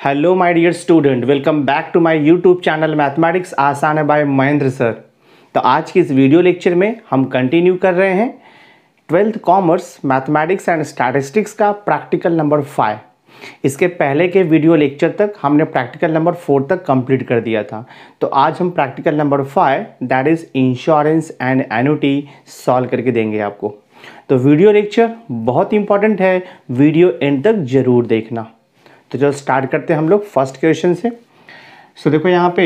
Hello my dear student, welcome back to my YouTube channel mathematics आसान है bye Mahendra sir. तो आज की इस वीडियो लेक्चर में हम कंटिन्यू कर रहे हैं 12th commerce mathematics and statistics का प्रैक्टिकल नंबर 5। इसके पहले के वीडियो लेक्चर तक हमने प्रैक्टिकल नंबर 4 तक कंप्लीट कर दिया था। तो आज हम practical number 5 that is insurance and annuity solve करके देंगे आपको। तो वीडियो लेक्चर बहुत इंपॉर्टेंट है, वीडियो एंड तक जरूर देखना। तो चलो स्टार्ट करते हैं हम लोग फर्स्ट क्वेश्चन से। सो देखो यहाँ पे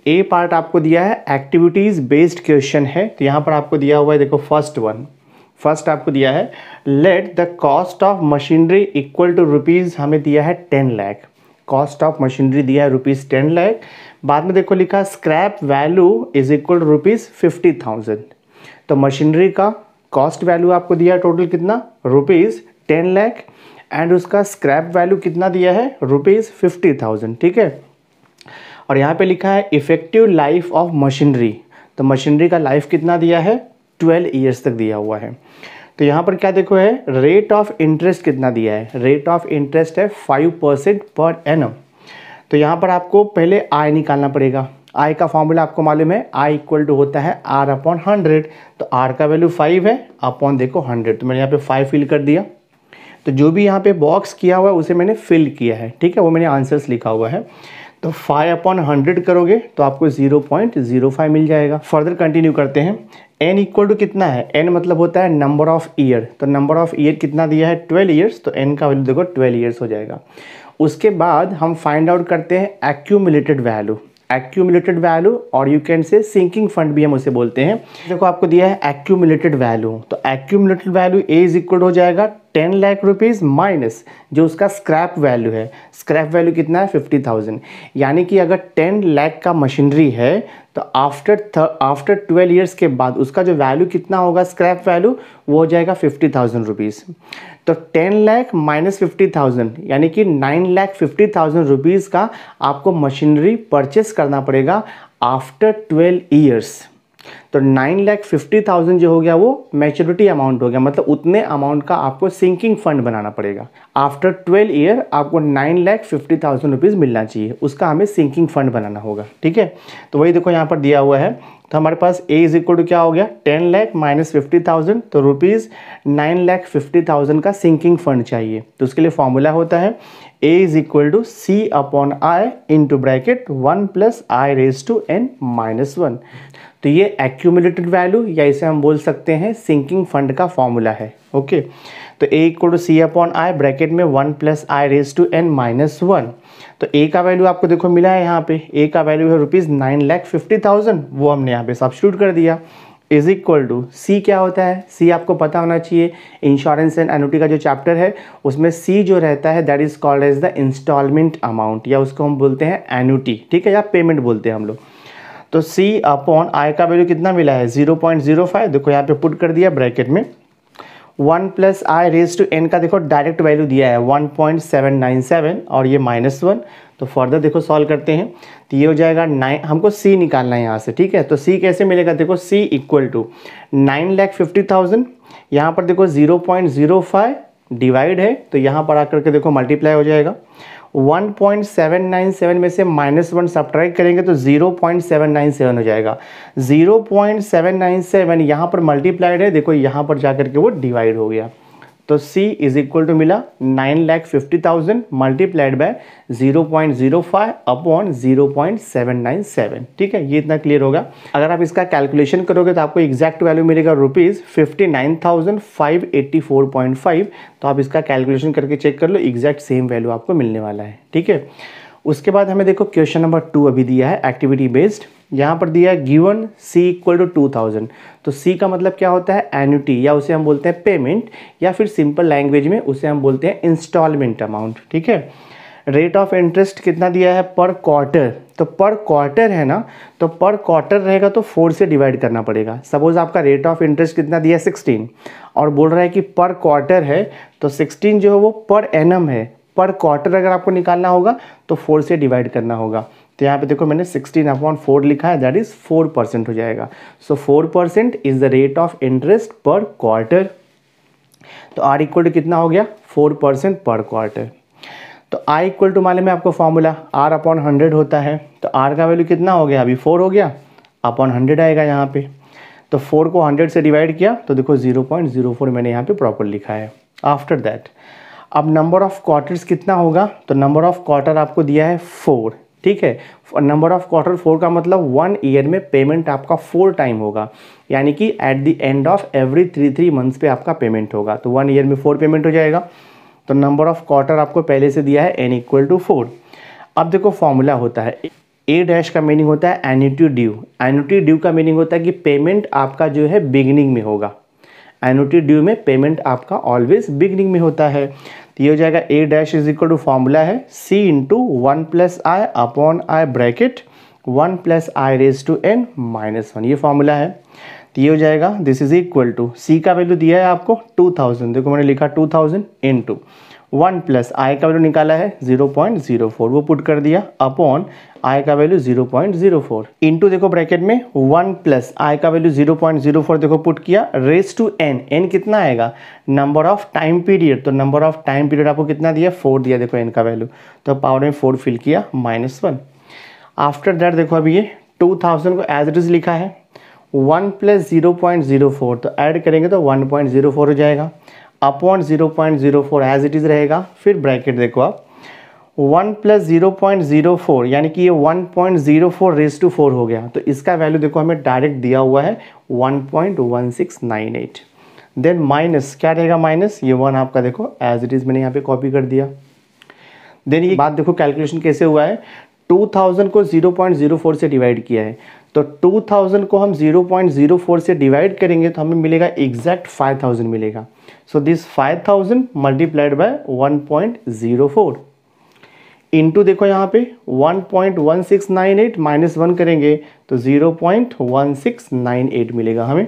ए पार्ट आपको दिया है, एक्टिविटीज़ बेस्ड क्वेश्चन है। तो यहाँ पर आपको दिया हुआ है, देखो फर्स्ट आपको दिया है let the cost of machinery equal to rupees, हमें दिया है 10 लाख। कॉस्ट ऑफ मशीनरी दिया है रुपीज़ 10 लाख। बाद में देखो लिखा scrap value is equal to rupees 50,000। तो मशीनरी का कॉस्ट वैल्यू आपको दिया है टोटल कितना, रुपीज़ 10 लाख, एंड उसका स्क्रैप वैल्यू कितना दिया है, रुपीज़ 50,000। ठीक है। और यहाँ पे लिखा है इफेक्टिव लाइफ ऑफ मशीनरी। तो मशीनरी का लाइफ कितना दिया है, 12 ईयर्स तक दिया हुआ है। तो यहाँ पर क्या देखो है, रेट ऑफ इंटरेस्ट कितना दिया है, रेट ऑफ इंटरेस्ट है 5% पर एनम। तो यहाँ पर आपको पहले आय निकालना पड़ेगा। आय का फॉर्मूला आपको मालूम है, आई इक्वल टू होता है आर अपॉन 100। तो आर का वैल्यू 5 है अपॉन देखो 100, तो मैंने यहाँ पे 5 फिल कर दिया। तो जो भी यहाँ पे बॉक्स किया हुआ है उसे मैंने फिल किया है, ठीक है, वो मैंने आंसर्स लिखा हुआ है। तो 5 अपॉन 100 करोगे तो आपको 0.05 मिल जाएगा। फर्दर कंटिन्यू करते हैं। n इक्वल टू कितना है, n मतलब होता है नंबर ऑफ ईयर। तो नंबर ऑफ ईयर कितना दिया है, 12 ईयर्स। तो n का वैल्यू देखो 12 ईयर्स हो जाएगा। उसके बाद हम फाइंड आउट करते हैं एक्यूमुलेटेड वैल्यू। एक्यूमुलेटेड वैल्यू और you can say sinking fund भी हम उसे बोलते हैं। देखो आपको दिया है एक्यूमुलेटेड वैल्यू। तो accumulated value A is equal हो जाएगा 10 लाख रुपीज़ माइनस जो उसका स्क्रैप वैल्यू है। स्क्रैप वैल्यू कितना है, 50,000। यानी कि अगर 10 लाख का मशीनरी है तो आफ्टर 12 ईयर्स के बाद उसका जो वैल्यू कितना होगा, स्क्रैप वैल्यू, वो हो जाएगा 50,000 रुपीज़। तो 10 लाख माइनस 50,000 यानी कि 9,50,000 रुपीज़ का आपको मशीनरी परचेस करना पड़ेगा आफ्टर 12 ईयर्स। तो 9,50,000 जो हो गया वो मैच्योरिटी अमाउंट हो गया, मतलब उतने अमाउंट का आपको सिंकिंग फंड बनाना पड़ेगा। आफ्टर 12 ईयर आपको 9,50,000 रुपीज़ मिलना चाहिए, उसका हमें सिंकिंग फंड बनाना होगा। ठीक है। तो वही देखो यहाँ पर दिया हुआ है। तो हमारे पास ए इज इक्वल टू क्या हो गया, 10 लाख माइनस 50,000, तो रुपीज़ 9,50,000 का सिंकिंग फंड चाहिए। तो उसके लिए फॉर्मूला होता है A is equal to C upon I into bracket 1 plus I raise to n minus 1। तो ये एक्यूमुलेटेड वैल्यू या इसे हम बोल सकते हैं सिंकिंग फंड का फॉर्मूला है। ओके। तो A equal to C upon I bracket में 1 plus I raise to n minus 1। तो ए का वैल्यू आपको देखो मिला है यहाँ पे, ए का वैल्यू है रुपीज़ 9,50,000, वो हमने यहाँ पे सब्स्टिट्यूट कर दिया। इज इक्वल टू सी क्या होता है, सी आपको पता होना चाहिए। इंश्योरेंस एंड एन्युटी का जो चैप्टर है उसमें सी जो रहता है that is called as the installment amount, या उसको हम बोलते हैं एन्युटी, ठीक है, या पेमेंट बोलते हैं हम लोग। तो C अपॉन आई का वैल्यू कितना मिला है, 0.05। देखो यहाँ पे पुट कर दिया ब्रैकेट में 1 plus I raise to n का देखो डायरेक्ट वैल्यू दिया है 1.797 और ये -1। तो फर्दर देखो सॉल्व करते हैं। तो ये हो जाएगा 9, हमको C निकालना है यहाँ से। ठीक है। तो C कैसे मिलेगा, देखो C इक्वल टू 9,50,000, यहाँ पर देखो 0.05 डिवाइड है, तो यहाँ पर आकर के देखो मल्टीप्लाई हो जाएगा। 1.797 में से -1 सब्ट्रैक्ट करेंगे तो 0.797 हो जाएगा। 0.797 यहाँ पर मल्टीप्लाइड है, देखो यहाँ पर जाकर के वो डिवाइड हो गया। तो C इज इक्वल टू मिला 9,50,000 मल्टीप्लाइड बाय 0.05 अपॉन 0.797। ठीक है, ये इतना क्लियर होगा। अगर आप इसका कैलकुलेशन करोगे तो आपको एग्जैक्ट वैल्यू मिलेगा रुपीज़ 59,584.5। तो आप इसका कैलकुलेशन करके चेक कर लो, एग्जैक्ट सेम वैल्यू आपको मिलने वाला है। ठीक है। उसके बाद हमें देखो क्वेश्चन नंबर 2 अभी दिया है एक्टिविटी बेस्ड। यहाँ पर दिया है गिवन C इक्वल टू 2,000। तो C का मतलब क्या होता है, एन्युटी, या उसे हम बोलते हैं पेमेंट, या फिर सिंपल लैंग्वेज में उसे हम बोलते हैं इंस्टॉलमेंट अमाउंट। ठीक है। रेट ऑफ इंटरेस्ट कितना दिया है, पर क्वार्टर। तो पर क्वार्टर है ना, तो पर क्वार्टर रहेगा तो 4 से डिवाइड करना पड़ेगा। सपोज आपका रेट ऑफ इंटरेस्ट कितना दिया है 16 और बोल रहा है कि पर क्वार्टर है, तो 16 जो है वो पर एनम है। पर क्वार्टर अगर आपको निकालना होगा तो 4 से डिवाइड करना होगा। तो यहाँ पे देखो मैंने 16 अपॉन 4 लिखा है, दैट इज 4% हो जाएगा। सो 4% is the rate of interest पर क्वार्टर। तो आर इक्वल टू कितना हो गया, 4% पर क्वार्टर। तो I इक्वल टू मान लें मैं आपको फॉर्मूला R अपॉन 100 होता है, तो R का वैल्यू कितना हो गया, अभी 4 हो गया, अपॉन 100 आएगा यहाँ पे। तो 4 को 100 से डिवाइड किया तो देखो 0.04 मैंने यहाँ पे प्रॉपर लिखा है। आफ्टर दैट अब नंबर ऑफ क्वार्टर्स कितना होगा, तो नंबर ऑफ क्वार्टर आपको दिया है 4, ठीक है। नंबर ऑफ क्वार्टर 4 का मतलब 1 ईयर में पेमेंट आपका 4 टाइम होगा, यानी कि eight the end of every 3 months पे आपका पेमेंट होगा, तो 1 ईयर में 4 पेमेंट हो जाएगा। तो नंबर ऑफ क्वार्टर आपको पहले से दिया है n इक्वल टू 4। अब देखो फॉर्मूला होता है ए डैश का मीनिंग होता है एन्युटी ड्यू। एन्युटी ड्यू का मीनिंग होता है कि पेमेंट आपका जो है बिगिनिंग में होगा। एन्युटी ड्यू में पेमेंट आपका ऑलवेज बिगिनिंग में होता है। तो ये हो जाएगा A dash is equal to formula है C into 1 plus I upon I bracket 1 plus I raise to n minus 1, ये फॉर्मूला है। तो ये हो जाएगा this is equal to C का वैल्यू दिया है आपको 2000, देखो मैंने लिखा 2000 इंटू 1 प्लस आई का वैल्यू निकाला है 0.04, वो पुट कर दिया अपॉन आई का वैल्यू 0.04 इंटू देखो ब्रैकेट में 1 प्लस आई का वैल्यू 0.04 देखो पुट किया रेज टू n कितना आएगा, नंबर ऑफ टाइम पीरियड। तो नंबर ऑफ टाइम पीरियड आपको कितना दिया, 4 दिया देखो n का वैल्यू, तो पावर में 4 फिल किया -1। आफ्टर दैट देखो अभी ये 2000 को एज इट इज लिखा है 1 प्लस 0.04, तो ऐड करेंगे तो 1.04 हो जाएगा अपॉन 0.04 एज इट इज़ रहेगा। फिर ब्रैकेट देखो आप 1 प्लस 0.04 यानी कि ये 1.04 रेज टू 4 हो गया, तो इसका वैल्यू देखो हमें डायरेक्ट दिया हुआ है 1.1698। देन माइनस क्या रहेगा, माइनस ये 1 आपका देखो एज इट इज़ मैंने यहाँ पे कॉपी कर दिया। देन ये बात देखो कैलकुलेशन कैसे हुआ है, 2000 को 0.04 से डिवाइड किया है, तो 2000 को हम 0.04 से डिवाइड करेंगे तो हमें मिलेगा एग्जैक्ट 5000 मिलेगा। So this 5000 multiplied by 1.04 into देखो यहाँ पे 1.1698 माइनस 1 करेंगे तो 0.1698 मिलेगा हमें।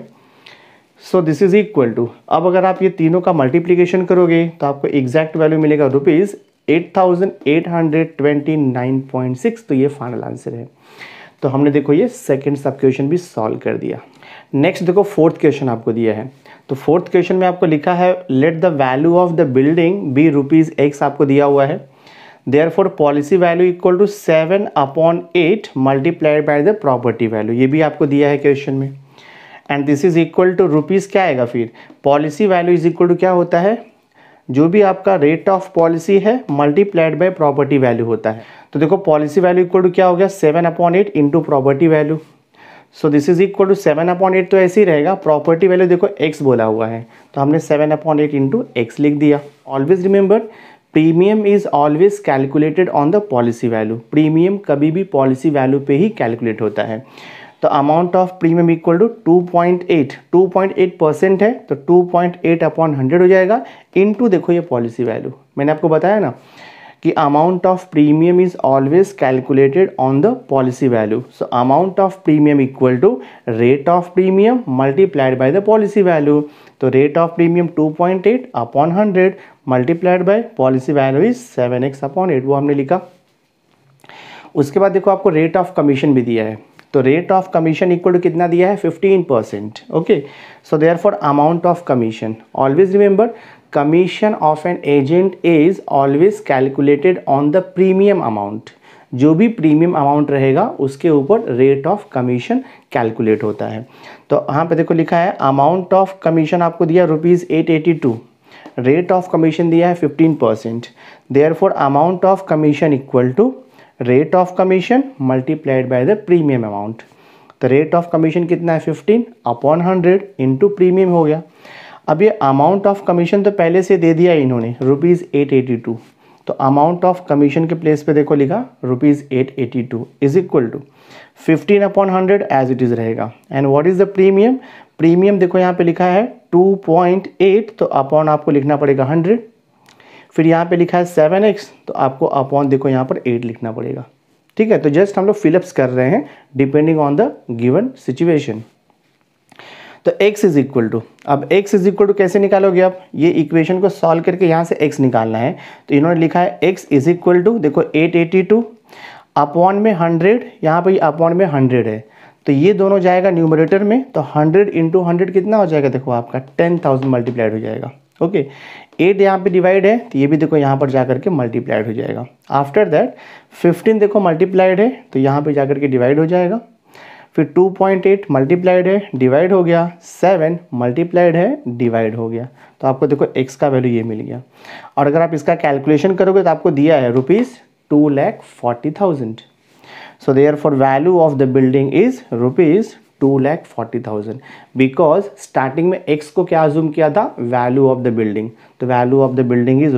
So this is equal to, अब अगर आप ये तीनों का मल्टीप्लिकेशन करोगे तो आपको एग्जैक्ट वैल्यू मिलेगा रुपीज़ 8829.6, तो ये फाइनल आंसर है। तो हमने देखो ये सेकंड सब क्वेश्चन भी सॉल्व कर दिया। नेक्स्ट देखो फोर्थ क्वेश्चन आपको दिया है, तो फोर्थ क्वेश्चन में आपको लिखा है let the value of the building be ₹X आपको दिया हुआ है, therefore policy value equal to 7/8 multiplied by the property value, ये भी आपको दिया है क्वेश्चन में। And this is equal to rupees क्या आएगा, फिर policy value is equal to क्या होता है, जो भी आपका रेट ऑफ पॉलिसी है मल्टीप्लाइड बाय प्रॉपर्टी वैल्यू होता है। तो देखो पॉलिसी वैल्यू इक्वल टू क्या हो गया 7/8 into property value, so this is equal to 7/8 तो ऐसे ही रहेगा, प्रॉपर्टी वैल्यू देखो x बोला हुआ है तो हमने 7/8 इंटू x लिख दिया। Always remember premium is always calculated on the policy value, premium कभी भी पॉलिसी वैल्यू पे ही कैलकुलेट होता है। तो amount of premium equal to 2.8% है, तो 2.8/100 हो जाएगा इंटू देखो ये पॉलिसी वैल्यू, मैंने आपको बताया ना कि amount of premium is always calculated on the policy value. So amount of premium equal to rate of premium multiplied by the policy value, तो rate of premium 2.8/100 multiplied by policy value is 7x/8, वो हमने लिखा। उसके बाद देखो आपको rate of commission भी दिया है, तो rate of commission equal to कितना दिया है 15%, okay. So therefore amount of commission, always remember commission of an agent is always calculated on the premium amount, जो भी प्रीमियम अमाउंट रहेगा उसके ऊपर रेट ऑफ कमीशन कैलकुलेट होता है। तो यहाँ पे देखो लिखा है अमाउंट ऑफ कमीशन आपको दिया ₹882, रेट ऑफ कमीशन दिया है 15%, therefore amount of commission equal to rate of commission multiplied by the premium amount. तो रेट ऑफ कमीशन कितना है 15/100 इंटू प्रीमियम हो गया। अब ये अमाउंट ऑफ कमीशन तो पहले से दे दिया इन्होंने ₹882, तो अमाउंट ऑफ कमीशन के प्लेस पे देखो लिखा ₹882 is equal to 15/100 as it is रहेगा। And what is the premium, premium देखो यहाँ पे लिखा है 2.8, तो अपॉन आपको लिखना पड़ेगा 100, फिर यहाँ पे लिखा है 7x, तो आपको अपॉन देखो यहाँ पर 8 लिखना पड़ेगा, ठीक है। तो जस्ट हम लोग फिलअप्स कर रहे हैं depending on the given situation. तो x इज इक्वल टू, अब x इज इक्वल टू कैसे निकालोगे आप, ये इक्वेशन को सॉल्व करके यहाँ से x निकालना है। तो इन्होंने लिखा है x इज इक्वल टू देखो 882 अपॉन में 100, यहाँ पे अपॉन में 100 है, तो ये दोनों जाएगा न्यूमरेटर में, तो 100 इंटू 100 कितना हो जाएगा देखो आपका 10,000 मल्टीप्लाइड हो जाएगा, ओके, 8 यहाँ पे डिवाइड है तो ये भी देखो यहाँ पर जाकर के मल्टीप्लाइड हो जाएगा। आफ्टर दैट 15 देखो मल्टीप्लाइड है तो यहाँ पे जाकर के डिवाइड हो जाएगा। फिर 2.8 मल्टीप्लाइड है, डिवाइड हो गया। 7 मल्टीप्लाइड है, डिवाइड हो गया। तो आपको देखो x का वैल्यू ये मिल गया। और अगर आप इसका कैलकुलेशन करोगे तो आपको दिया है ₹2,40,000। So therefore value of the building is ₹2,40,000 because starting में x को क्या अज्यूम किया था, वैल्यू ऑफ द बिल्डिंग। तो value of the building is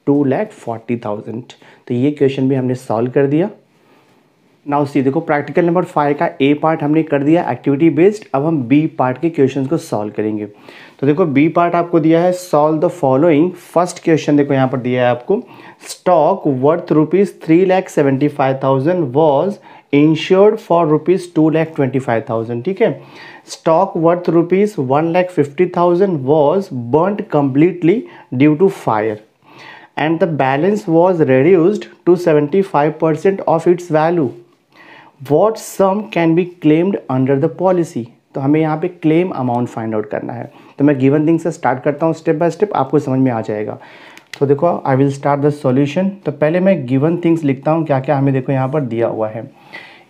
₹2,40,000। तो ये क्वेश्चन भी हमने सॉल्व कर दिया। नाउ सी देखो प्रैक्टिकल नंबर 5 का ए पार्ट हमने कर दिया एक्टिविटी बेस्ड। अब हम बी पार्ट के क्वेश्चंस को सॉल्व करेंगे। तो देखो बी पार्ट आपको दिया है solve the following. First question देखो यहाँ पर दिया है आपको, stock worth ₹3,75,000 was insured for ₹2,25,000। ठीक है, stock worth ₹1,50,000 was burned completely due to fire and the balance was reduced to 75% of its value. What sum can be claimed under the policy? तो हमें यहाँ पे क्लेम अमाउंट फाइंड आउट करना है। तो मैं गिवन थिंग से start करता हूँ, स्टेप बाय स्टेप आपको समझ में आ जाएगा। तो देखो I will start the solution. तो पहले मैं गिवन थिंग्स लिखता हूँ क्या क्या हमें देखो यहाँ पर दिया हुआ है।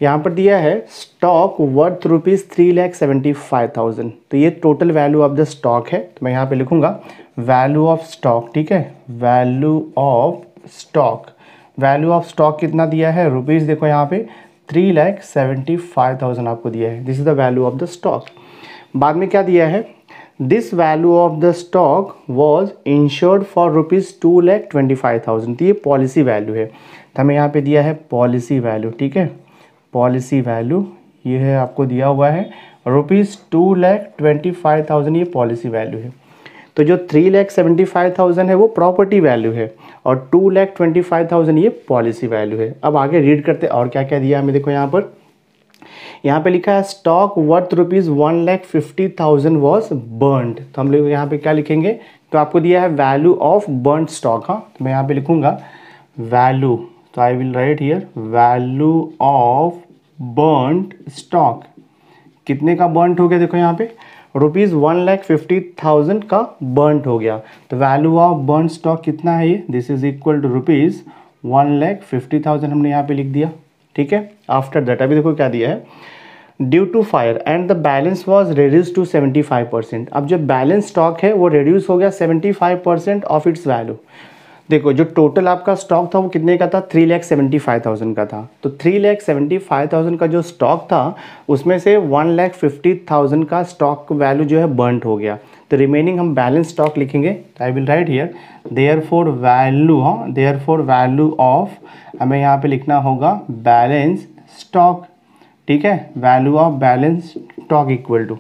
यहाँ पर दिया है स्टॉक वर्थ ₹3,75,000। तो ये total value of the stock है। तो मैं यहाँ पे लिखूँगा वैल्यू ऑफ स्टॉक। ठीक है, value of stock. Value of stock कितना दिया है रुपीज़, देखो यहाँ पे 3,75,000 आपको दिया है। This is the value of the stock. बाद में क्या दिया है, this value of the stock was insured for ₹2,25,000। तो ये पॉलिसी वैल्यू है। तो हमें यहाँ पे दिया है पॉलिसी वैल्यू। ठीक है, पॉलिसी वैल्यू ये है आपको दिया हुआ है ₹2,25,000 ये पॉलिसी वैल्यू है। तो जो 3,75,000 है वो प्रॉपर्टी वैल्यू है और 2,25,000 ये पॉलिसी वैल्यू है। अब आगे रीड करते और क्या क्या दिया हमें देखो यहाँ पे लिखा है स्टॉक वर्थ ₹1,50,000 वॉज बर्न्ड। तो हम लोग यहाँ पे क्या लिखेंगे, तो आपको दिया है वैल्यू ऑफ बर्न्ड स्टॉक। हाँ, तो मैं यहाँ पे लिखूँगा वैल्यू, तो I will write here value of burned stock. कितने का बर्न्ड हो गया देखो यहाँ पे ₹1,50,000 का बर्न्ड हो गया। तो वैल्यू ऑफ बर्न्ड स्टॉक कितना है ये, दिस इज इक्वल टू ₹1,50,000 हमने यहाँ पे लिख दिया। ठीक है, आफ्टर दैट अभी देखो क्या दिया है, due to fire and the balance was reduce to 75%। अब जो बैलेंस स्टॉक है वो रिड्यूस हो गया 75% ऑफ इट्स वैल्यू। देखो जो टोटल आपका स्टॉक था वो कितने का था, 3,75,000 का था। तो 3,75,000 का जो स्टॉक था उसमें से 1,50,000 का स्टॉक वैल्यू जो है बर्न्ड हो गया। तो रिमेनिंग हम बैलेंस स्टॉक लिखेंगे। I will write here therefore value, हाँ देयरफॉर वैल्यू ऑफ, हमें यहाँ पे लिखना होगा बैलेंस स्टॉक। ठीक है, value of balance stock equal to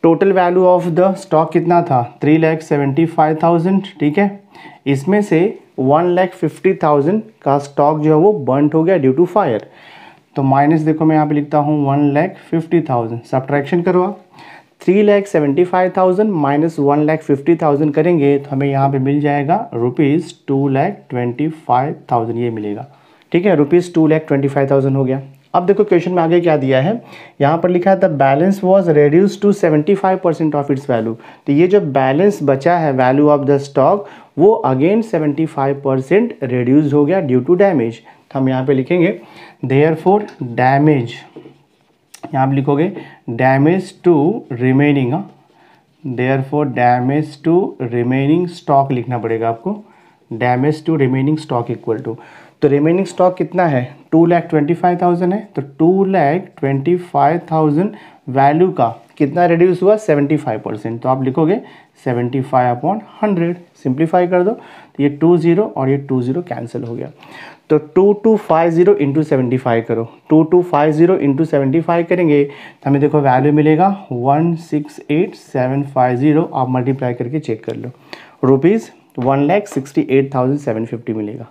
total value of the stock कितना था 3,75,000। ठीक है, इसमें से 1,50,000 का स्टॉक जो है वो बर्न्ड हो गया ड्यू टू फायर। तो माइनस देखो मैं यहाँ पे लिखता हूँ 1,50,000, सब्ट्रैक्शन करो आप। 3,75,000 माइनस 1,50,000 करेंगे तो हमें यहाँ पे मिल जाएगा ₹2,25,000 ये मिलेगा। ठीक है, ₹2,25,000 हो गया। अब देखो क्वेश्चन में आगे क्या दिया है, यहाँ पर लिखा है the balance was reduce to 75% of its value. तो ये जो बैलेंस बचा है वैल्यू ऑफ द स्टॉक वो अगेन 75% रेड्यूस हो गया ड्यू टू डैमेज। तो हम यहाँ पे लिखेंगे देयरफॉर डैमेज, यहाँ पे लिखोगे damage to remaining, therefore damage to remaining stock लिखना पड़ेगा आपको, damage to remaining stock equal to. तो रिमेनिंग स्टॉक कितना है 2,25,000 है। तो 2,25,000 वैल्यू का कितना रिड्यूस हुआ 75%। तो आप लिखोगे 75/100, सिंप्लीफाई कर दो तो ये 20 और ये 20 कैंसिल हो गया। तो 2250 इंटू 75 करो, 2250 इंटू 75 करेंगे तो हमें देखो वैल्यू मिलेगा 168,750। आप मल्टीप्लाई करके चेक कर लो, ₹1,68,750 मिलेगा।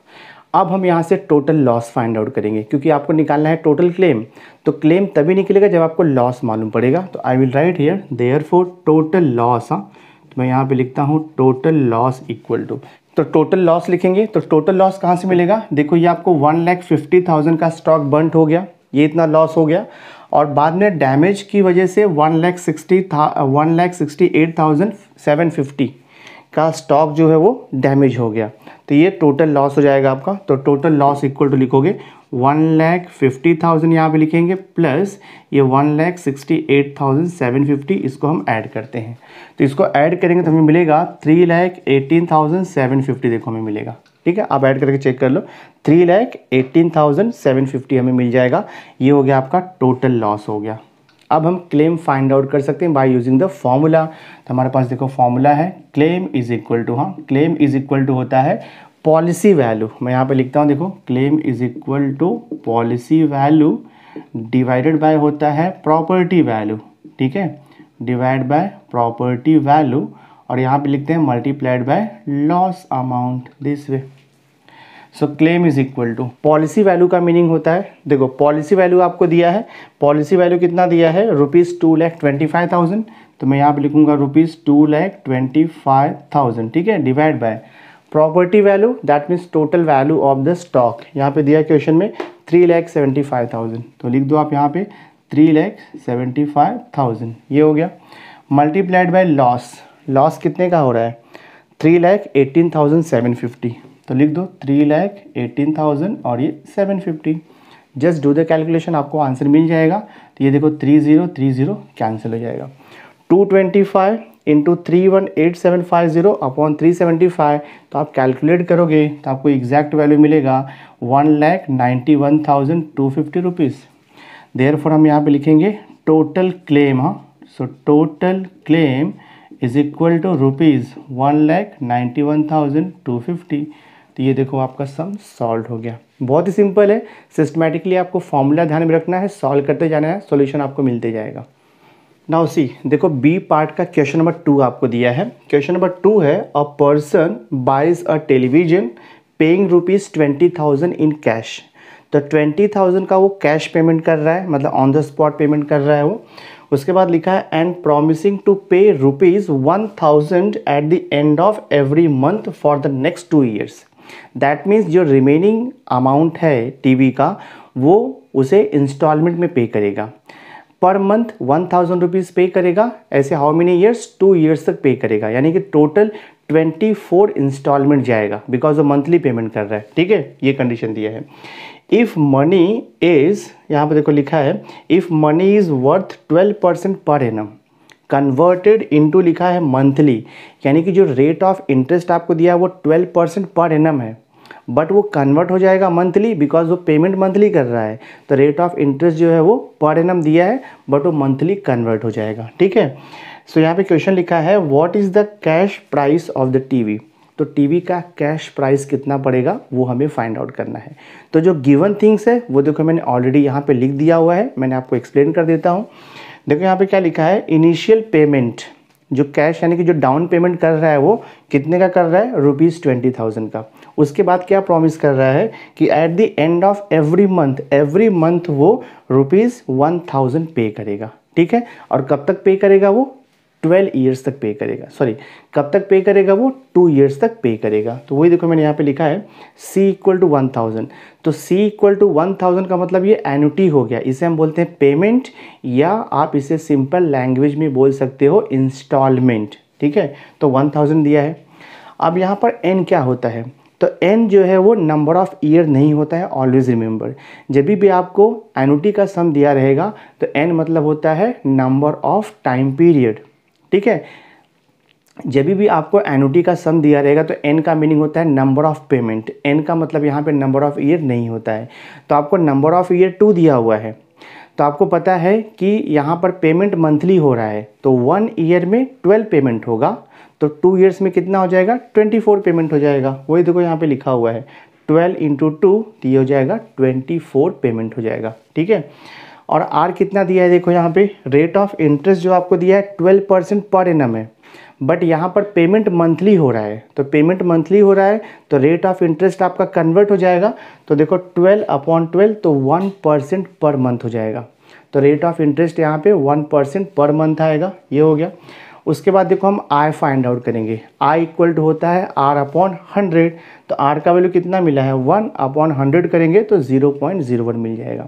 अब हम यहाँ से टोटल लॉस फाइंड आउट करेंगे क्योंकि आपको निकालना है टोटल क्लेम। तो क्लेम तभी निकलेगा जब आपको लॉस मालूम पड़ेगा। तो I will write here therefore total loss, हाँ तो मैं यहाँ पे लिखता हूँ टोटल लॉस इक्वल टू, तो टोटल लॉस लिखेंगे। तो टोटल लॉस कहाँ से मिलेगा, देखो ये आपको 1,50,000 का स्टॉक बर्न हो गया, ये इतना लॉस हो गया और बाद में डैमेज की वजह से 1,68,750 का स्टॉक जो है वो डैमेज हो गया, तो ये टोटल लॉस हो जाएगा आपका। तो टोटल लॉस इक्वल टू लिखोगे 1,50,000 यहाँ पे लिखेंगे, प्लस ये 1,68,750, इसको हम ऐड करते हैं। तो इसको ऐड करेंगे तो हमें मिलेगा 3,18,750, देखो हमें मिलेगा। ठीक है, आप ऐड करके चेक कर लो, 3,18,750 हमें मिल जाएगा। ये हो गया आपका टोटल लॉस हो गया। अब हम क्लेम फाइंड आउट कर सकते हैं बाय यूजिंग द फॉर्मूला। तो हमारे पास देखो फॉर्मूला है, क्लेम इज इक्वल टू, हाँ क्लेम इज इक्वल टू होता है पॉलिसी वैल्यू। मैं यहाँ पे लिखता हूँ, देखो claim is equal to policy value divided by होता है प्रॉपर्टी वैल्यू। ठीक है, डिवाइड बाय प्रॉपर्टी वैल्यू, और यहाँ पे लिखते हैं multiplied by loss amount, this way. So claim is equal to policy value का मीनिंग होता है, देखो पॉलिसी वैल्यू आपको दिया है, पॉलिसी वैल्यू कितना दिया है, ₹2,25,000, तो मैं यहाँ पे लिखूंगा ₹2,25,000। ठीक है, divide by property value, that means total value of the stock. यहाँ पे दिया क्वेश्चन में 3,75,000, तो लिख दो आप यहाँ पे 3,75,000, ये हो गया। मल्टीप्लाइड बाय लॉस, लॉस कितने का हो रहा है, 3,18,750, तो लिख दो 3,18,000 और ये 750। जस्ट डू द कैलकुलेशन, आपको आंसर मिल जाएगा। तो ये देखो 30 कैंसिल हो जाएगा। 225 इंटू 318750 अपॉन 375, तो आप कैलकुलेट करोगे तो आपको एग्जैक्ट वैल्यू मिलेगा 1,91,250 रुपीज़। देयरफॉर हम यहाँ पे लिखेंगे टोटल क्लेम, हाँ, so total claim is equal to ₹1,91,250। तो ये देखो आपका सम सॉल्व हो गया। बहुत ही सिंपल है, सिस्टमैटिकली आपको फॉर्मूला ध्यान में रखना है, सॉल्व करते जाना है, सॉल्यूशन आपको मिलते जाएगा। नाउ सी, देखो बी पार्ट का क्वेश्चन नंबर 2 आपको दिया है। क्वेश्चन नंबर 2 है, a person buys a television paying ₹20,000 in cash. तो 20,000 का वो कैश पेमेंट कर रहा है, मतलब ऑन द स्पॉट पेमेंट कर रहा है वो। उसके बाद लिखा है एंड प्रॉमिसिंग टू पे ₹1,000 eight the end of every month for the next 2 years। That means जो रिमेनिंग अमाउंट है टीवी का, वो उसे इंस्टॉलमेंट में पे करेगा। पर मंथ 1,000 रुपीज़ पे करेगा, ऐसे हाउ मेनी ईयर्स, 2 years तक पे करेगा, यानी कि टोटल 24 इंस्टॉलमेंट जाएगा, बिकॉज वो मंथली पेमेंट कर रहा है। ठीक है, ये कंडीशन दिया है। इफ़ मनी इज़, यहाँ पर देखो लिखा है, if money is worth 12% per annum converted into, लिखा है मंथली, यानी कि जो रेट ऑफ इंटरेस्ट आपको दिया है वो 12% पर एनम है, बट वो कन्वर्ट हो जाएगा मंथली, बिकॉज वो पेमेंट मंथली कर रहा है। तो रेट ऑफ इंटरेस्ट जो है वो पर एनम दिया है, बट वो मंथली कन्वर्ट हो जाएगा। ठीक है, सो यहाँ पे क्वेश्चन लिखा है what is the cash price of the TV. तो टीवी का कैश प्राइस कितना पड़ेगा वो हमें फाइंड आउट करना है। तो जो गिवन थिंग्स है वो देखो मैंने ऑलरेडी यहाँ पे लिख दिया हुआ है, मैंने आपको एक्सप्लेन कर देता हूँ। देखो यहाँ पे क्या लिखा है, इनिशियल पेमेंट, जो कैश यानी कि जो डाउन पेमेंट कर रहा है वो कितने का कर रहा है, ₹20,000 का। उसके बाद क्या प्रॉमिस कर रहा है कि eight the end of every month वो ₹1,000 पे करेगा। ठीक है, और कब तक पे करेगा वो, 12 years तक पे करेगा, सॉरी कब तक पे करेगा वो, 2 years तक पे करेगा। तो वही देखो मैंने यहाँ पे लिखा है C इक्वल टू 1,000, तो C इक्वल टू 1,000 का मतलब ये एन्युटी हो गया, इसे हम बोलते हैं पेमेंट, या आप इसे सिंपल लैंग्वेज में बोल सकते हो इंस्टॉलमेंट। ठीक है, तो 1,000 दिया है। अब यहाँ पर N क्या होता है, तो N जो है वो नंबर ऑफ ईयर नहीं होता है, ऑलवेज रिमेंबर। जब भी आपको एन्युटी का सम दिया रहेगा तो N मतलब होता है नंबर ऑफ टाइम पीरियड। ठीक है, जब भी आपको एन्युटी का सम दिया रहेगा तो N का मीनिंग होता है नंबर ऑफ पेमेंट। N का मतलब यहाँ पे नंबर ऑफ ईयर नहीं होता है। तो आपको नंबर ऑफ ईयर 2 दिया हुआ है, तो आपको पता है कि यहाँ पर पेमेंट मंथली हो रहा है, तो 1 ईयर में 12 पेमेंट होगा, तो 2 years में कितना हो जाएगा, 24 पेमेंट हो जाएगा। वही देखो यहाँ पे लिखा हुआ है 12 इंटू 2, तो ये हो जाएगा 24 पेमेंट हो जाएगा। ठीक है, और R कितना दिया है, देखो यहाँ पे रेट ऑफ इंटरेस्ट जो आपको दिया है 12% पर एनम है, बट यहाँ पर पेमेंट मंथली हो रहा है, तो पेमेंट मंथली हो रहा है तो रेट ऑफ इंटरेस्ट आपका कन्वर्ट हो जाएगा। तो देखो 12/12, तो 1% पर मंथ हो जाएगा, तो रेट ऑफ इंटरेस्ट यहाँ पे 1% पर मंथ आएगा, ये हो गया। उसके बाद देखो हम I फाइंड आउट करेंगे। I इक्वल टू होता है R/100, तो R का वैल्यू कितना मिला है, 1/100 करेंगे तो 0.01 मिल जाएगा।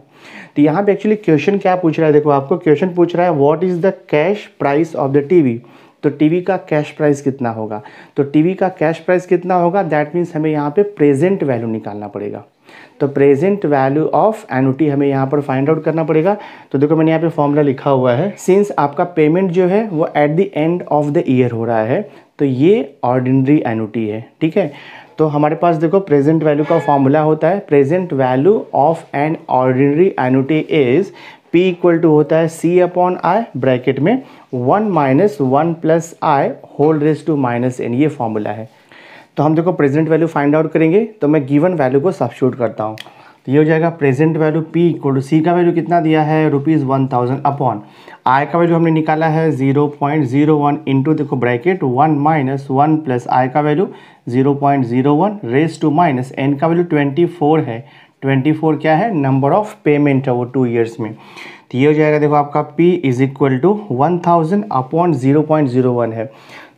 तो यहाँ पे एक्चुअली क्वेश्चन क्या पूछ रहा है, देखो आपको क्वेश्चन पूछ रहा है what is the cash price of the TV. तो टीवी का कैश प्राइस कितना होगा, तो टीवी का कैश प्राइस कितना होगा, दैट मीन्स हमें यहाँ पे प्रेजेंट वैल्यू निकालना पड़ेगा। तो प्रेजेंट वैल्यू ऑफ एन्युटी हमें यहाँ पर फाइंड आउट करना पड़ेगा। तो देखो मैंने यहाँ पे फॉर्मूला लिखा हुआ है, सिंस आपका पेमेंट जो है वो eight the end of the year हो रहा है, तो ये ऑर्डिनरी एन्युटी है, ठीक है। तो हमारे पास देखो प्रेजेंट वैल्यू का फॉर्मूला होता है, present value of an ordinary annuity is P equal to होता है C अपॉन आई ब्रैकेट में 1 minus 1 plus i whole raise to minus n, ये फॉर्मूला है। तो हम देखो प्रेजेंट वैल्यू फाइंड आउट करेंगे, तो मैं गिवन वैल्यू को सब्स्टिट्यूट करता हूँ। तो ये हो जाएगा present value P equal to C का वैल्यू कितना दिया है ₹1000 अपॉन I का वैल्यू हमने निकाला है 0.01 इंटू देखो ब्रैकेट 1 माइनस 1 प्लस I का value 0.01 raise to minus n का वैल्यू 24 है। 24 क्या है, नंबर ऑफ पेमेंट है वो 2 ईयर्स में। तो ये हो जाएगा देखो आपका P is equal to 1000 upon 0.01 है।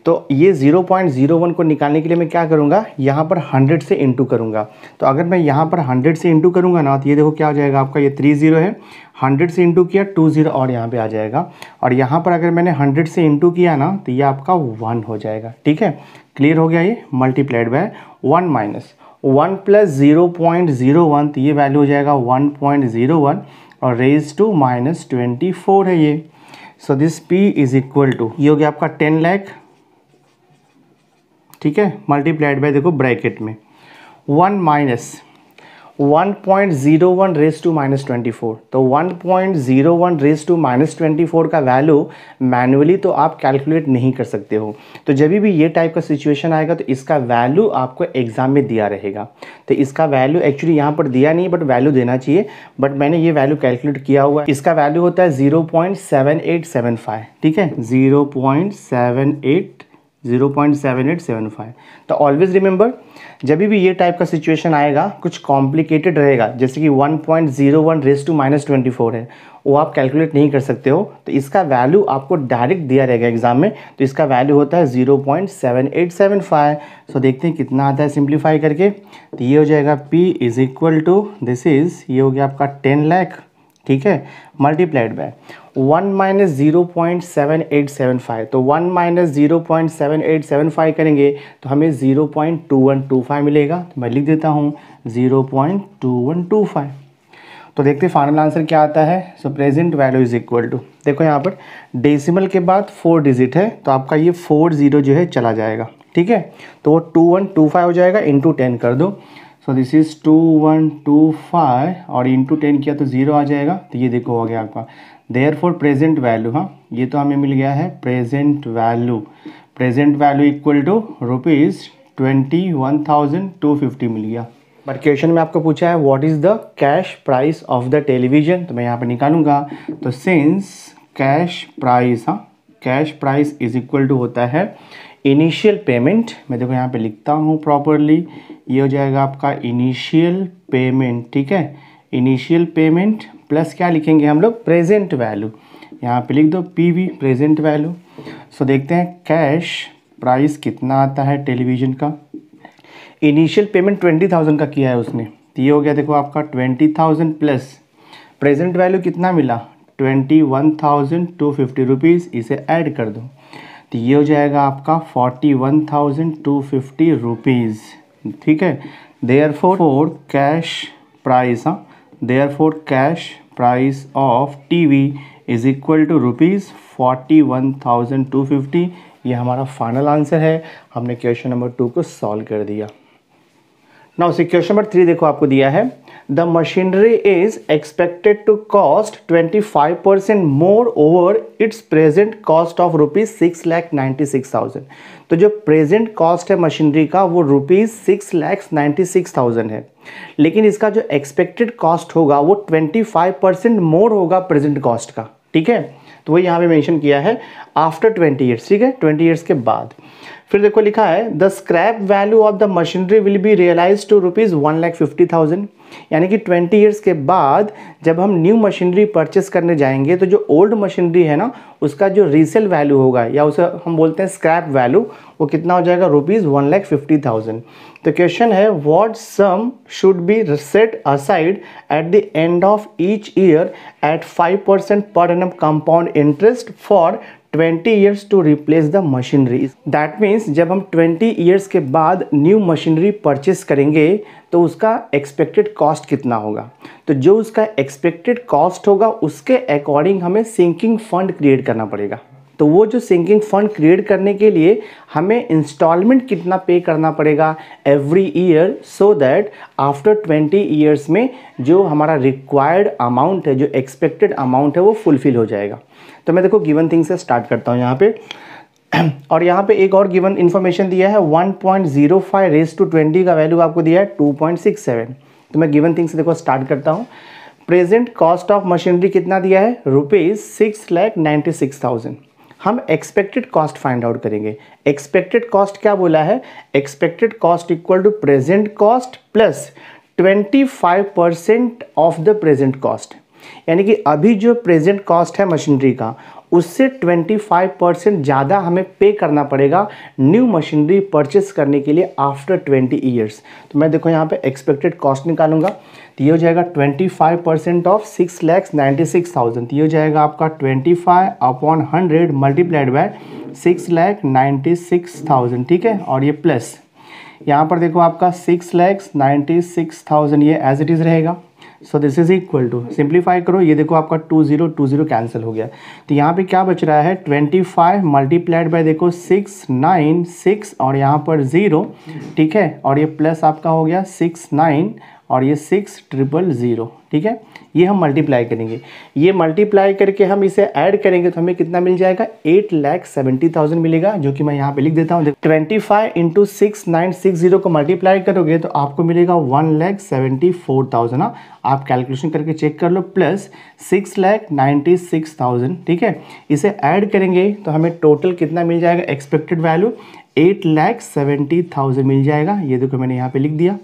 तो ये 0.01 को निकालने के लिए मैं क्या करूँगा, यहाँ पर 100 से इंटू करूँगा। तो अगर मैं यहाँ पर 100 से इंटू करूँगा ना, तो ये देखो क्या हो जाएगा आपका, ये 30 है, 100 से इंटू किया 20 और यहाँ पे आ जाएगा, और यहाँ पर अगर मैंने 100 से इंटू किया ना, तो ये आपका 1 हो जाएगा, ठीक है। क्लियर हो गया, ये मल्टीप्लाइड बाय 1 माइनस 1 प्लस 0.01, तो ये वैल्यू हो जाएगा 1.01 और रेज टू माइनस 24 है ये। So this P is equal to, ये हो गया आपका 10 लाख, ठीक है, मल्टीप्लाइड बाय देखो ब्रैकेट में 1 माइनस 1.01 रेज टू माइनस 24। तो 1.01 रेज टू माइनस 24 का वैल्यू मैन्युअली तो आप कैलकुलेट नहीं कर सकते हो। तो जब भी ये टाइप का सिचुएशन आएगा तो इसका वैल्यू आपको एग्जाम में दिया रहेगा। तो इसका वैल्यू एक्चुअली यहाँ पर दिया नहीं, बट वैल्यू देना चाहिए, बट मैंने ये वैल्यू कैलकुलेट किया हुआ है। इसका वैल्यू होता है 0.7875, ठीक है, 0.7875। तो ऑलवेज रिमेंबर, जब भी ये टाइप का सिचुएशन आएगा कुछ कॉम्प्लिकेटेड रहेगा, जैसे कि 1.01 रेज टू माइनस 24 है, वो आप कैलकुलेट नहीं कर सकते हो, तो इसका वैल्यू आपको डायरेक्ट दिया रहेगा एग्जाम में। तो इसका वैल्यू होता है 0.7875। सो देखते हैं कितना आता है सिंप्लीफाई करके। तो ये हो जाएगा P is equal to this is, ये हो गया आपका 10 लाख, ठीक है, मल्टीप्लाइड बाय 1 माइनस 0.7875। तो 1 माइनस 0.7875 करेंगे तो हमें 0.2125 मिलेगा। तो मैं लिख देता हूँ 0.2125। तो देखते हैं फाइनल आंसर क्या आता है। So present value is equal to, देखो यहाँ पर डेसिमल के बाद 4 डिजिट है, तो आपका ये 40 जो है चला जाएगा, ठीक है। तो वो 2125 हो जाएगा, इंटू 10 कर दो। सो दिस इज 2125 और इंटू 10 किया तो 0 आ जाएगा। तो ये देखो हो गया आपका देयरफॉर प्रेजेंट वैल्यू, हाँ ये तो हमें मिल गया है प्रेजेंट वैल्यू इक्वल टू ₹21,250 मिल गया। बट क्वेश्चन में आपको पूछा है what is the cash price of the television, तो मैं यहाँ पर निकालूंगा। तो since cash price is equal to होता है इनिशियल पेमेंट, मैं देखो यहाँ पे लिखता हूँ प्रॉपरली, ये हो जाएगा आपका इनिशियल पेमेंट, ठीक है, इनिशियल पेमेंट प्लस क्या लिखेंगे हम लोग, प्रेजेंट वैल्यू, यहाँ पे लिख दो PV प्रेजेंट वैल्यू। सो देखते हैं कैश प्राइस कितना आता है टेलीविज़न का। इनिशियल पेमेंट 20,000 का किया है उसने, तो ये हो गया देखो आपका 20,000 प्लस प्रेजेंट वैल्यू कितना मिला 21,250 रुपीज़, इसे ऐड कर दो तो ये हो जाएगा आपका 41,250 रुपीज़, ठीक है। Therefore cash price of TV is equal to ₹41,250। ये हमारा फाइनल आंसर है। हमने क्वेश्चन नंबर 2 को सॉल्व कर दिया। नाउ सी क्वेश्चन नंबर 3 देखो आपको दिया है, the machinery is expected to cost 25% more over its present cost of ₹6,96,000। तो जो प्रेजेंट कॉस्ट है मशीनरी का वो ₹6,96,000 है, लेकिन इसका जो एक्सपेक्टेड कॉस्ट होगा वो 25% मोर होगा प्रेजेंट कॉस्ट का, ठीक है। तो वही यहाँ पे मेंशन किया है आफ्टर 20 ईयर्स, ठीक है, 20 ईयर्स के बाद। फिर देखो लिखा है the scrap value of the machinery will be realize to ₹1,50,000, यानी कि 20 ईयर्स के बाद जब हम न्यू मशीनरी परचेस करने जाएंगे तो जो ओल्ड मशीनरी है ना उसका जो रीसेल वैल्यू होगा या उसे हम बोलते हैं स्क्रैप वैल्यू, वो कितना हो जाएगा ₹1,50,000। तो क्वेश्चन है what sum should be set aside at the end of each year at 5% per annum compound interest for 20 years to replace the machinery. That means जब हम 20 ईयर्स के बाद न्यू मशीनरी परचेस करेंगे तो उसका एक्सपेक्टेड कॉस्ट कितना होगा। तो जो उसका एक्सपेक्टेड कॉस्ट होगा उसके अकॉर्डिंग हमें सिंकिंग फंड क्रिएट करना पड़ेगा। तो वो जो सिंकिंग फंड क्रिएट करने के लिए हमें इंस्टॉलमेंट कितना पे करना पड़ेगा every year, so that after 20 years में जो हमारा रिक्वायर्ड अमाउंट है, जो एक्सपेक्टेड अमाउंट है, वो फुलफिल हो जाएगा। तो मैं देखो गिवन थिंग से स्टार्ट करता हूँ यहाँ पे। और यहाँ पे एक और गिवन इन्फॉर्मेशन दिया है 1.05 रेज़ टू 20 का वैल्यू आपको दिया है 2.67। तो मैं गिवन थिंग से देखो स्टार्ट करता हूँ। प्रेजेंट कॉस्ट ऑफ मशीनरी कितना दिया है, ₹6,96,000। हम एक्सपेक्टेड कॉस्ट फाइंड आउट करेंगे। एक्सपेक्टेड कॉस्ट क्या बोला है, expected cost equal to present cost plus 25% of the present cost. यानी कि अभी जो प्रेजेंट कॉस्ट है मशीनरी का, उससे 25% ज़्यादा हमें पे करना पड़ेगा न्यू मशीनरी परचेस करने के लिए आफ्टर 20 ईयर्स। तो मैं देखो यहाँ पे एक्सपेक्टेड कॉस्ट निकालूंगा, तो ये हो जाएगा 25% ऑफ 6,96,000। ये हो जाएगा आपका 25/100 मल्टीप्लाइड बाय 6,96,000, ठीक है। और ये प्लस यहाँ पर देखो आपका 6,96,000 ये एज इट इज़ रहेगा। So this is equal to, simplify करो, ये देखो आपका 20 कैंसिल हो गया। तो यहाँ पे क्या बच रहा है, 25 मल्टीप्लाइड बाय देखो 696 और यहाँ पर 0, ठीक है। और ये प्लस आपका हो गया 69 और ये 6,000, ठीक है। ये हम मल्टीप्लाई करेंगे, ये मल्टीप्लाई करके हम इसे ऐड करेंगे तो हमें कितना मिल जाएगा, 8,70,000 मिलेगा, जो कि मैं यहाँ पे लिख देता हूँ। 25 इंटू 6,960 को मल्टीप्लाई करोगे तो आपको मिलेगा 1,74,000। हाँ, आप कैलकुलेशन करके चेक कर लो, प्लस 6,96,000, ठीक है। इसे ऐड करेंगे तो हमें टोटल कितना मिल जाएगा, एक्सपेक्टेड वैल्यू 8,70,000 मिल जाएगा। ये देखो मैंने यहाँ पे लिख दिया।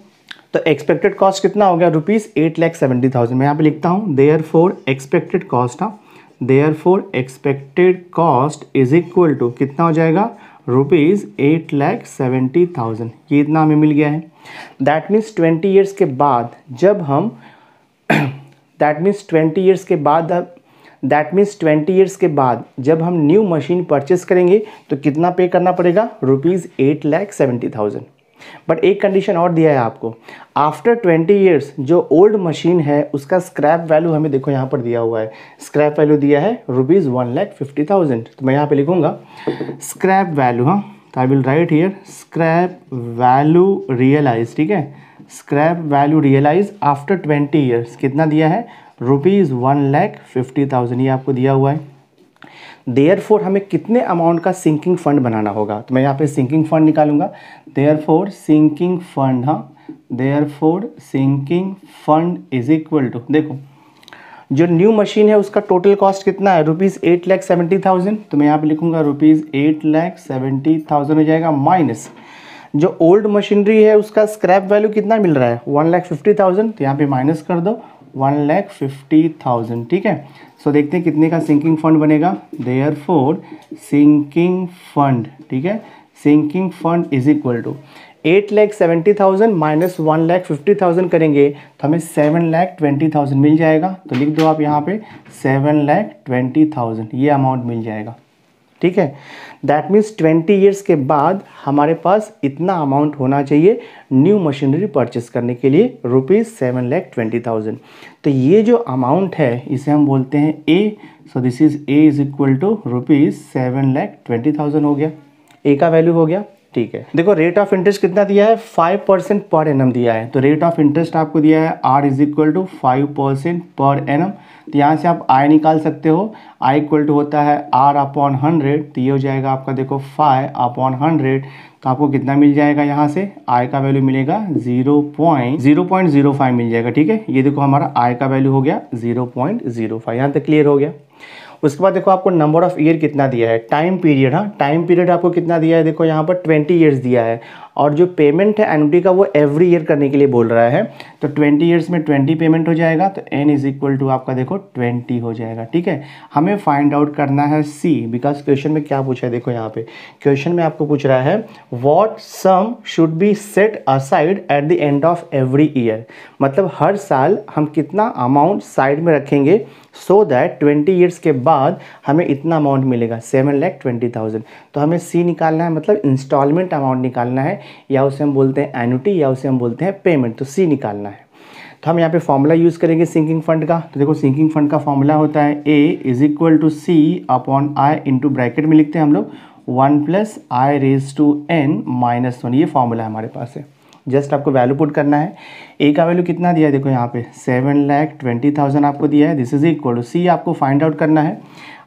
तो एक्सपेक्टेड कॉस्ट कितना हो गया, ₹8,70,000। मैं यहाँ पे लिखता हूँ देयरफॉर एक्सपेक्टेड कॉस्ट, हाँ, therefore expected cost is equal to कितना हो जाएगा, ₹8,70,000। ये इतना हमें मिल गया है। दैट मीन्स 20 ईयर्स के बाद जब हम दैट मीन्स 20 ईयर्स के बाद जब हम न्यू मशीन परचेस करेंगे तो कितना पे करना पड़ेगा, ₹8,70,000। बट एक कंडीशन और दिया है आपको, आफ्टर 20 ईयर्स जो ओल्ड मशीन है उसका स्क्रैप वैल्यू हमें देखो यहाँ पर दिया हुआ है। स्क्रैप वैल्यू दिया है ₹1,50,000। तो मैं यहाँ पे लिखूंगा स्क्रैप वैल्यू, हाँ, तो I will write here scrap value realize, ठीक है। Scrap value realize after 20 years कितना दिया है, ₹1,50,000, ये आपको दिया हुआ है। देयरफॉर हमें कितने अमाउंट का सिंकिंग फंड बनाना होगा, तो मैं यहाँ पे सिंकिंग फंड निकालूंगा। देयरफॉर सिंकिंग फंड, हाँ, therefore sinking fund is equal to, देखो जो न्यू मशीन है उसका टोटल कॉस्ट कितना है, ₹8,70,000। तो मैं यहाँ पे लिखूंगा ₹8,70,000 हो जाएगा, माइनस जो ओल्ड मशीनरी है उसका स्क्रैप वैल्यू कितना मिल रहा है, 1,50,000। तो यहाँ पे माइनस कर दो 1,50,000, ठीक है। सो देखते हैं कितने का सिंकिंग फंड बनेगा। देयरफॉर सिंकिंग फंड, ठीक है, sinking fund is equal to 8,70,000 minus 1,50,000 करेंगे तो हमें 7,20,000 मिल जाएगा। तो लिख दो आप यहाँ पे 7,20,000, ये अमाउंट मिल जाएगा, ठीक है। दैट मीन्स 20 ईयर्स के बाद हमारे पास इतना अमाउंट होना चाहिए न्यू मशीनरी परचेस करने के लिए, ₹7,20,000। तो ये जो अमाउंट है इसे हम बोलते हैं A. So this is A is equal to ₹7,20,000 हो गया, ए का वैल्यू हो गया, ठीक है। देखो रेट ऑफ इंटरेस्ट कितना दिया है, 5% पर एनम दिया है। तो रेट ऑफ इंटरेस्ट आपको दिया है R is equal to 5% per annum. तो यहाँ से आप I निकाल सकते हो, I इक्वल टू होता है R/100। तो ये हो जाएगा आपका देखो 5/100। तो आपको कितना मिल जाएगा, यहाँ से I का वैल्यू मिलेगा 0.05 मिल जाएगा, ठीक है। ये देखो हमारा I का वैल्यू हो गया 0.05। यहाँ तक क्लियर हो गया। उसके बाद देखो आपको नंबर ऑफ ईयर कितना दिया है, टाइम पीरियड, हाँ, टाइम पीरियड आपको कितना दिया है, देखो यहाँ पर 20 ईयर्स दिया है और जो पेमेंट है एनुटी का वो एवरी ईयर करने के लिए बोल रहा है। तो 20 ईयर्स में 20 पेमेंट हो जाएगा, तो n इज इक्वल टू आपका देखो 20 हो जाएगा। ठीक है, हमें फाइंड आउट करना है c, बिकॉज क्वेश्चन में क्या पूछा है, देखो यहाँ पे क्वेश्चन में आपको पूछ रहा है what sum should be set aside at the end of every year, मतलब हर साल हम कितना अमाउंट साइड में रखेंगे सो दैट 20 ईयर्स के बाद हमें इतना अमाउंट मिलेगा 7,20,000। तो हमें सी निकालना है, मतलब इंस्टॉलमेंट अमाउंट निकालना है, या उसे हम बोलते हैं एनुटी या उसे हम बोलते हैं पेमेंट। तो सी निकालना है। तो हम यहाँ पे फॉर्मूला यूज़ करेंगे सिंकिंग फंड का। तो देखो सिंकिंग फंड का फॉर्मूला होता है A is equal to C upon I into bracket में लिखते हैं हम लोग 1 plus I raise to n minus 1। ये फॉर्मूला हमारे पास है, जस्ट आपको वैल्यू पुट करना है। ए का वैल्यू कितना दिया है, देखो यहाँ पे 7,20,000 आपको दिया है। दिस इज इक्वल टू सी आपको फाइंड आउट करना है।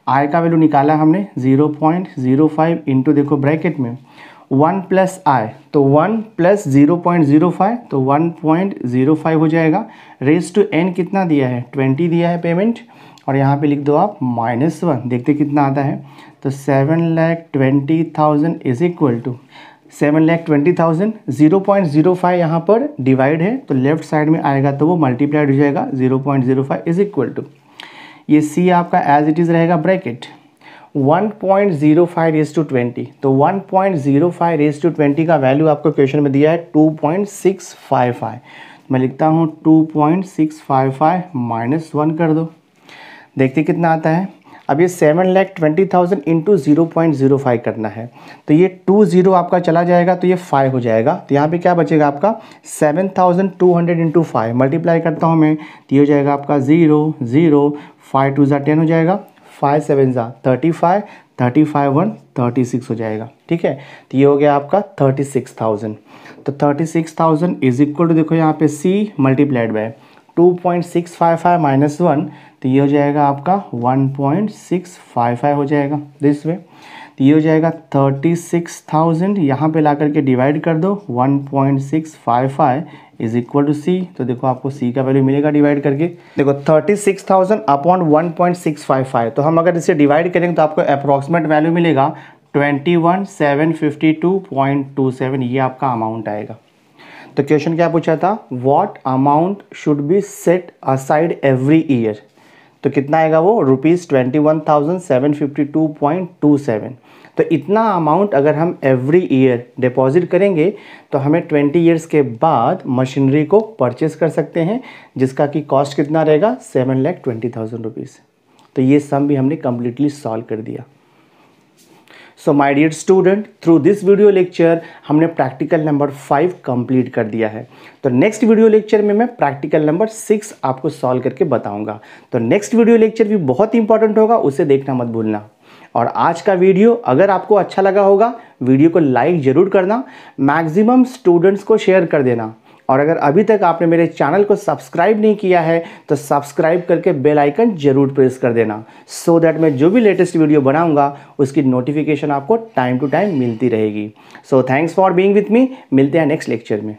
आई का वैल्यू निकाला हमने 0.05 इंटू देखो ब्रैकेट में 1 प्लस आई, तो 1 प्लस 0.05 तो 1.05 हो जाएगा। रेज टू एन कितना दिया है, 20 दिया है पेमेंट, और यहाँ पे लिख दो आप -1, देखते कितना आता है। तो 7,20,000 इज इक्वल टू 7,20,000, 0.05 यहाँ पर डिवाइड है तो लेफ्ट साइड में आएगा तो वो मल्टीप्लाइड हो जाएगा 0.05 इज इक्वल टू, ये सी आपका एज इट इज़ रहेगा ब्रैकेट 1.05 रेज टू 20। तो 1.05 रेज टू 20 का वैल्यू आपको क्वेश्चन में दिया है 2.655। मैं लिखता हूँ 2.655 -1 कर दो, देखते कितना आता है। अब ये 7,20,000 इंटू 0.05 करना है, तो ये 20 आपका चला जाएगा तो ये 5 हो जाएगा। तो यहाँ पे क्या बचेगा आपका 7,200 इंटू 5 मल्टीप्लाई करता हूँ मैं, तो ये हो जाएगा आपका 0 0 5 2 10 हो जाएगा, 5 7 35 35 1 36 हो जाएगा। ठीक है, तो ये हो गया आपका 36,000। तो 36,000 इज इक्वल टू देखो यहाँ पे c मल्टीप्लाइड बाय 2.655 -1, तो ये हो जाएगा आपका 1.655 हो जाएगा दिस वे। तो ये हो जाएगा 36,000, यहाँ पे ला करके डिवाइड कर दो 1.655 इज इक्वल टू सी। तो देखो आपको सी का वैल्यू मिलेगा डिवाइड करके, देखो 36,000 अपॉन 1.655। तो हम अगर इसे डिवाइड करेंगे तो आपको अप्रॉक्सीमेट वैल्यू मिलेगा 21,752.27, ये आपका अमाउंट आएगा। तो क्वेश्चन क्या पूछा था, what amount should be set aside every year, तो कितना आएगा वो ₹21,752.27। तो इतना अमाउंट अगर हम एवरी ईयर डिपॉजिट करेंगे तो हमें 20 ईयर्स के बाद मशीनरी को परचेस कर सकते हैं, जिसका कि कॉस्ट कितना रहेगा 7,20,000 रुपीज़। तो ये सम भी हमने कम्प्लीटली सॉल्व कर दिया। So my dear student, through this video lecture हमने प्रैक्टिकल नंबर 5 कंप्लीट कर दिया है। तो नेक्स्ट वीडियो लेक्चर में मैं प्रैक्टिकल नंबर 6 आपको सॉल्व करके बताऊंगा। तो नेक्स्ट वीडियो लेक्चर भी बहुत इंपॉर्टेंट होगा, उसे देखना मत भूलना। और आज का वीडियो अगर आपको अच्छा लगा होगा, वीडियो को लाइक ज़रूर करना, मैक्सिमम स्टूडेंट्स को शेयर कर देना। और अगर अभी तक आपने मेरे चैनल को सब्सक्राइब नहीं किया है तो सब्सक्राइब करके बेल आइकन जरूर प्रेस कर देना, सो दैट मैं जो भी लेटेस्ट वीडियो बनाऊंगा उसकी नोटिफिकेशन आपको टाइम टू टाइम मिलती रहेगी। So thanks for being with me, मिलते हैं नेक्स्ट लेक्चर में।